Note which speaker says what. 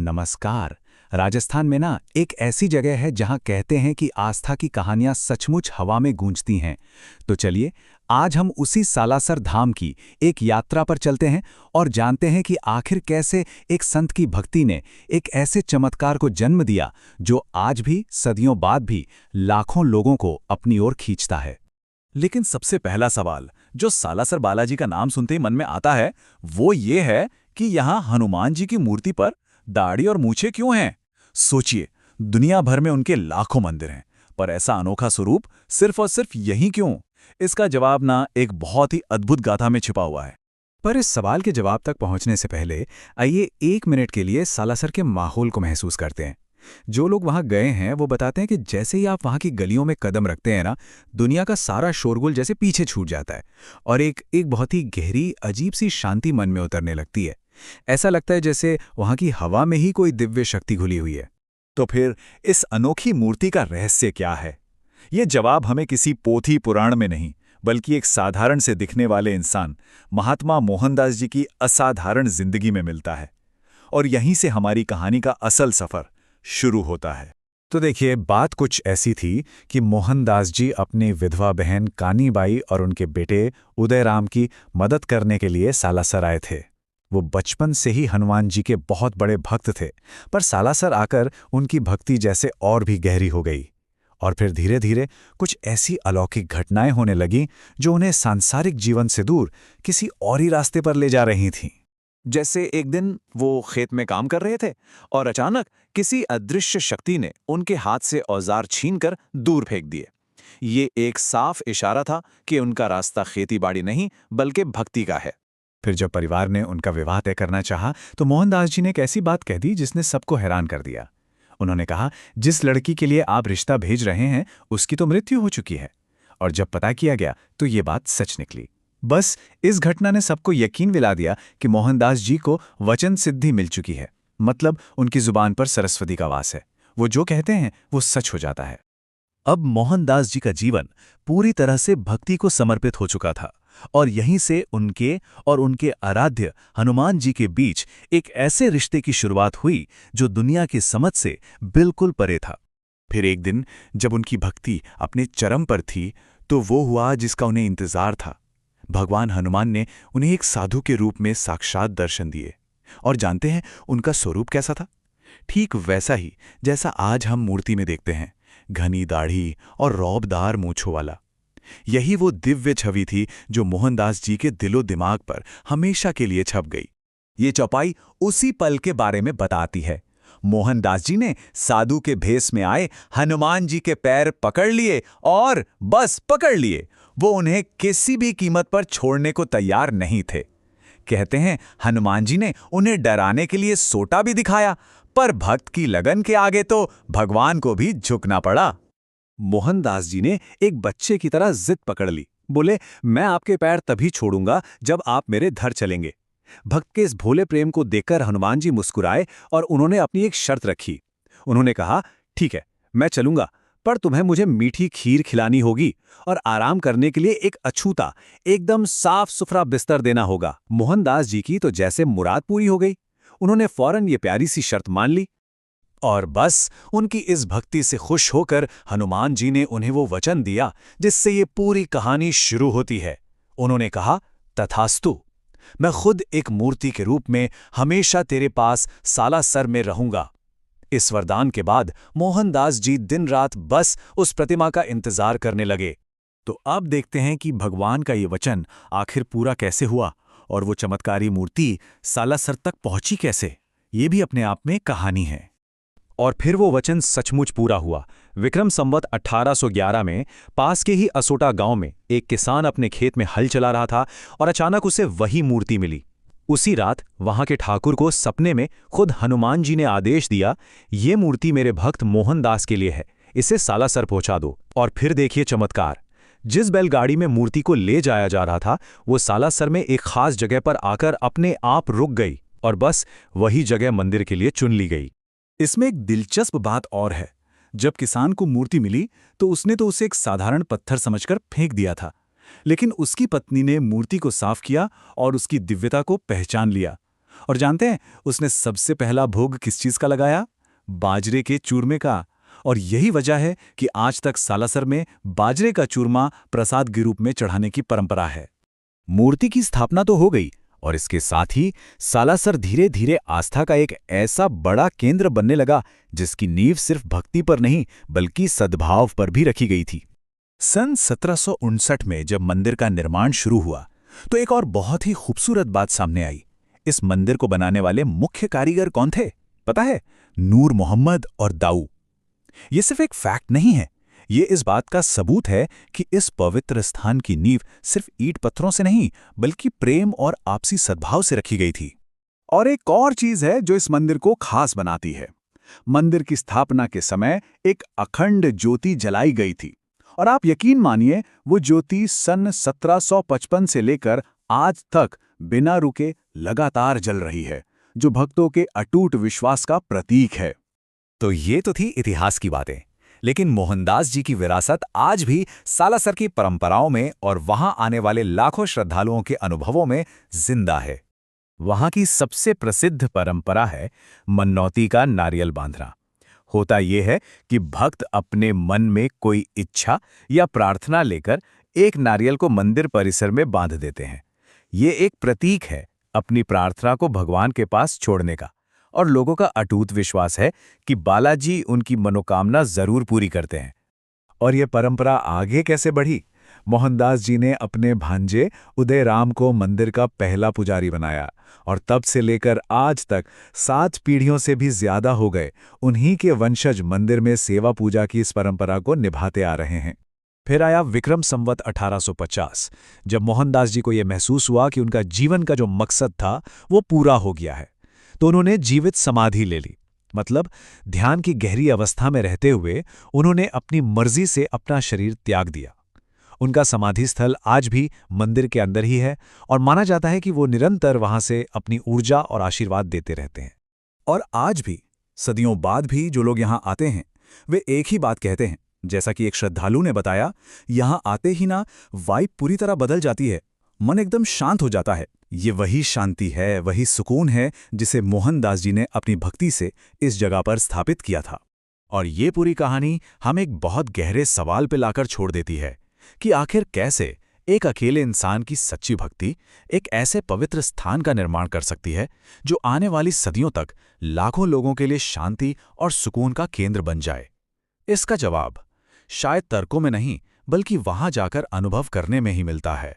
Speaker 1: नमस्कार। राजस्थान में ना एक ऐसी जगह है जहां कहते हैं कि आस्था की कहानियां सचमुच हवा में गूंजती हैं। तो चलिए, आज हम उसी सालासर धाम की एक यात्रा पर चलते हैं और जानते हैं कि आखिर कैसे एक संत की भक्ति ने एक ऐसे चमत्कार को जन्म दिया जो आज भी सदियों बाद भी लाखों लोगों को अपनी ओर खींचता है।
Speaker 2: लेकिन सबसे पहला सवाल जो सालासर बालाजी का नाम सुनते ही मन में आता है, वो ये है कि यहाँ हनुमान जी की मूर्ति पर दाढ़ी और मूछें क्यों हैं? सोचिए, दुनिया भर में उनके लाखों मंदिर हैं, पर ऐसा अनोखा स्वरूप सिर्फ और सिर्फ यहीं क्यों? इसका जवाब ना एक बहुत ही अद्भुत गाथा में छिपा हुआ है।
Speaker 1: पर इस सवाल के जवाब तक पहुंचने से पहले आइए 1 मिनट के लिए सालासर के माहौल को महसूस करते हैं। जो लोग वहां गए हैं वो बताते हैं कि जैसे ही आप वहां की गलियों में कदम रखते हैं ना, दुनिया का सारा शोरगुल जैसे पीछे छूट जाता है और एक एक बहुत ही गहरी अजीब सी शांति मन में उतरने लगती है। ऐसा लगता है जैसे वहां की हवा में ही कोई दिव्य शक्ति घुली हुई है।
Speaker 2: तो फिर इस अनोखी मूर्ति का रहस्य क्या है? ये जवाब हमें किसी पोथी पुराण में नहीं, बल्कि एक साधारण से दिखने वाले इंसान महात्मा मोहनदास जी की असाधारण जिंदगी में मिलता है। और यहीं से हमारी कहानी का असल सफर शुरू होता है।
Speaker 1: तो देखिए, बात कुछ ऐसी थी कि मोहनदास जी अपनी विधवा बहन कानीबाई और उनके बेटे उदयराम की मदद करने के लिए सालासर आए थे। वो बचपन से ही हनुमान जी के बहुत बड़े भक्त थे, पर सालासर आकर उनकी भक्ति जैसे और भी गहरी हो गई। और फिर धीरे धीरे कुछ ऐसी अलौकिक घटनाएं होने लगीं जो उन्हें सांसारिक जीवन से दूर किसी और ही रास्ते पर ले जा रही थीं।
Speaker 2: जैसे एक दिन वो खेत में काम कर रहे थे और अचानक किसी अदृश्य शक्ति ने उनके हाथ से औजार छीनकर दूर फेंक दिए। ये एक साफ इशारा था कि उनका रास्ता खेतीबाड़ी नहीं बल्कि भक्ति का है।
Speaker 1: फिर जब परिवार ने उनका विवाह तय करना चाहा तो मोहनदास जी ने एक ऐसी बात कह दी जिसने सबको हैरान कर दिया। उन्होंने कहा, जिस लड़की के लिए आप रिश्ता भेज रहे हैं उसकी तो मृत्यु हो चुकी है। और जब पता किया गया तो ये बात सच निकली। बस इस घटना ने सबको यकीन दिला दिया कि मोहनदास जी को वचन सिद्धि मिल चुकी है। मतलब उनकी जुबान पर सरस्वती का वास है। वो जो कहते हैं वो सच हो जाता है।
Speaker 2: अब मोहनदास जी का जीवन पूरी तरह से भक्ति को समर्पित हो चुका था और यहीं से उनके और उनके आराध्य हनुमान जी के बीच एक ऐसे रिश्ते की शुरुआत हुई जो दुनिया की समझ से बिल्कुल परे था। फिर एक दिन जब उनकी भक्ति अपने चरम पर थी तो वो हुआ जिसका उन्हें इंतजार था। भगवान हनुमान ने उन्हें एक साधु के रूप में साक्षात दर्शन दिए। और जानते हैं उनका स्वरूप कैसा था? ठीक वैसा ही जैसा आज हम मूर्ति में देखते हैं, घनी दाढ़ी और रौबदार मूंछों वाला। यही वो दिव्य छवि थी जो मोहनदास जी के दिलो दिमाग पर हमेशा के लिए छप गई। ये चौपाई उसी पल के बारे में बताती है। मोहनदास जी ने साधु के भेष में आए हनुमान जी के पैर पकड़ लिए और बस पकड़ लिए। वो उन्हें किसी भी कीमत पर छोड़ने को तैयार नहीं थे। कहते हैं हनुमान जी ने उन्हें डराने के लिए सोटा भी दिखाया, पर भक्त की लगन के आगे तो भगवान को भी झुकना पड़ा। मोहनदास जी ने एक बच्चे की तरह जिद पकड़ ली। बोले, मैं आपके पैर तभी छोड़ूंगा जब आप मेरे धर चलेंगे। भक्त के इस भोले प्रेम को देखकर हनुमान जी मुस्कुराए और उन्होंने अपनी एक शर्त रखी। उन्होंने कहा, ठीक है, मैं चलूंगा, पर तुम्हें मुझे मीठी खीर खिलानी होगी और आराम करने के लिए एक अछूता, एकदम साफ सुथरा बिस्तर देना होगा। मोहनदास जी की तो जैसे मुराद पूरी हो गई। उन्होंने फौरन ये प्यारी सी शर्त मान ली। और बस उनकी इस भक्ति से खुश होकर हनुमान जी ने उन्हें वो वचन दिया जिससे ये पूरी कहानी शुरू होती है। उन्होंने कहा, तथास्तु, मैं खुद एक मूर्ति के रूप में हमेशा तेरे पास सालासर में रहूंगा। इस वरदान के बाद मोहनदास जी दिन रात बस उस प्रतिमा का इंतजार करने लगे। तो अब देखते हैं कि भगवान का ये वचन आखिर पूरा कैसे हुआ और वो चमत्कारी मूर्ति सालासर तक पहुंची कैसे। ये भी अपने आप में कहानी है। और फिर वो वचन सचमुच पूरा हुआ। विक्रम संवत 1811 में पास के ही असोटा गांव में एक किसान अपने खेत में हल चला रहा था और अचानक उसे वही मूर्ति मिली। उसी रात वहां के ठाकुर को सपने में खुद हनुमान जी ने आदेश दिया, ये मूर्ति मेरे भक्त मोहनदास के लिए है, इसे सालासर पहुंचा दो। और फिर देखिए चमत्कार, जिस बैलगाड़ी में मूर्ति को ले जाया जा रहा था वो सालासर में एक खास जगह पर आकर अपने आप रुक गई और बस वही जगह मंदिर के लिए चुन ली गई। इसमें एक दिलचस्प बात और है। जब किसान को मूर्ति मिली तो उसने तो उसे एक साधारण पत्थर समझकर फेंक दिया था, लेकिन उसकी पत्नी ने मूर्ति को साफ किया और उसकी दिव्यता को पहचान लिया।
Speaker 1: और जानते हैं उसने सबसे पहला भोग किस चीज का लगाया? बाजरे के चूरमे का। और यही वजह है कि आज तक सालासर में बाजरे का चूरमा प्रसाद के रूप में चढ़ाने की परंपरा है। मूर्ति की स्थापना तो हो गई, और इसके साथ ही सालासर धीरे धीरे आस्था का एक ऐसा बड़ा केंद्र बनने लगा जिसकी नींव सिर्फ भक्ति पर नहीं बल्कि सद्भाव पर भी रखी गई थी।
Speaker 2: सन 1759 में जब मंदिर का निर्माण शुरू हुआ तो एक और बहुत ही खूबसूरत बात सामने आई। इस मंदिर को बनाने वाले मुख्य कारीगर कौन थे पता है? नूर मोहम्मद और दाऊ। ये सिर्फ एक फैक्ट नहीं है, ये इस बात का सबूत है कि इस पवित्र स्थान की नींव सिर्फ ईंट पत्थरों से नहीं बल्कि प्रेम और आपसी सद्भाव से रखी गई थी।
Speaker 1: और एक और चीज है जो इस मंदिर को खास बनाती है। मंदिर की स्थापना के समय एक अखंड ज्योति जलाई गई थी, और आप यकीन मानिए वो ज्योति सन 1755 से लेकर आज तक बिना रुके लगातार जल रही है, जो भक्तों के अटूट विश्वास का प्रतीक है।
Speaker 2: तो ये तो थी इतिहास की बातें, लेकिन मोहनदास जी की विरासत आज भी सालासर की परंपराओं में और वहां आने वाले लाखों श्रद्धालुओं के अनुभवों में जिंदा है। वहां की सबसे प्रसिद्ध परंपरा है मनौती का नारियल बांधना। होता यह है कि भक्त अपने मन में कोई इच्छा या प्रार्थना लेकर एक नारियल को मंदिर परिसर में बांध देते हैं। ये एक प्रतीक है अपनी प्रार्थना को भगवान के पास छोड़ने का, और लोगों का अटूट विश्वास है कि बालाजी उनकी मनोकामना जरूर पूरी करते हैं।
Speaker 1: और ये परंपरा आगे कैसे बढ़ी? मोहनदास जी ने अपने भांजे उदयराम को मंदिर का पहला पुजारी बनाया, और तब से लेकर आज तक 7 पीढ़ियों से भी ज्यादा हो गए उन्हीं के वंशज मंदिर में सेवा पूजा की इस परंपरा को निभाते आ रहे हैं। फिर आया विक्रम संवत 1850, जब मोहनदास जी को यह महसूस हुआ कि उनका जीवन का जो मकसद था वो पूरा हो गया है, तो उन्होंने जीवित समाधि ले ली। मतलब ध्यान की गहरी अवस्था में रहते हुए उन्होंने अपनी मर्जी से अपना शरीर त्याग दिया। उनका समाधि स्थल आज भी मंदिर के अंदर ही है, और माना जाता है कि वो निरंतर वहां से अपनी ऊर्जा और आशीर्वाद देते रहते हैं। और आज भी, सदियों बाद भी जो लोग यहाँ आते हैं वे एक ही बात कहते हैं, जैसा कि एक श्रद्धालु ने बताया, यहाँ आते ही ना वाइब पूरी तरह बदल जाती है, मन एकदम शांत हो जाता है। ये वही शांति है, वही सुकून है जिसे मोहनदास जी ने अपनी भक्ति से इस जगह पर स्थापित किया था। और ये पूरी कहानी हम एक बहुत गहरे सवाल पे लाकर छोड़ देती है कि आखिर कैसे एक अकेले इंसान की सच्ची भक्ति एक ऐसे पवित्र स्थान का निर्माण कर सकती है जो आने वाली सदियों तक लाखों लोगों के लिए शांति और सुकून का केंद्र बन जाए। इसका जवाब शायद तर्कों में नहीं बल्कि वहां जाकर अनुभव करने में ही मिलता है।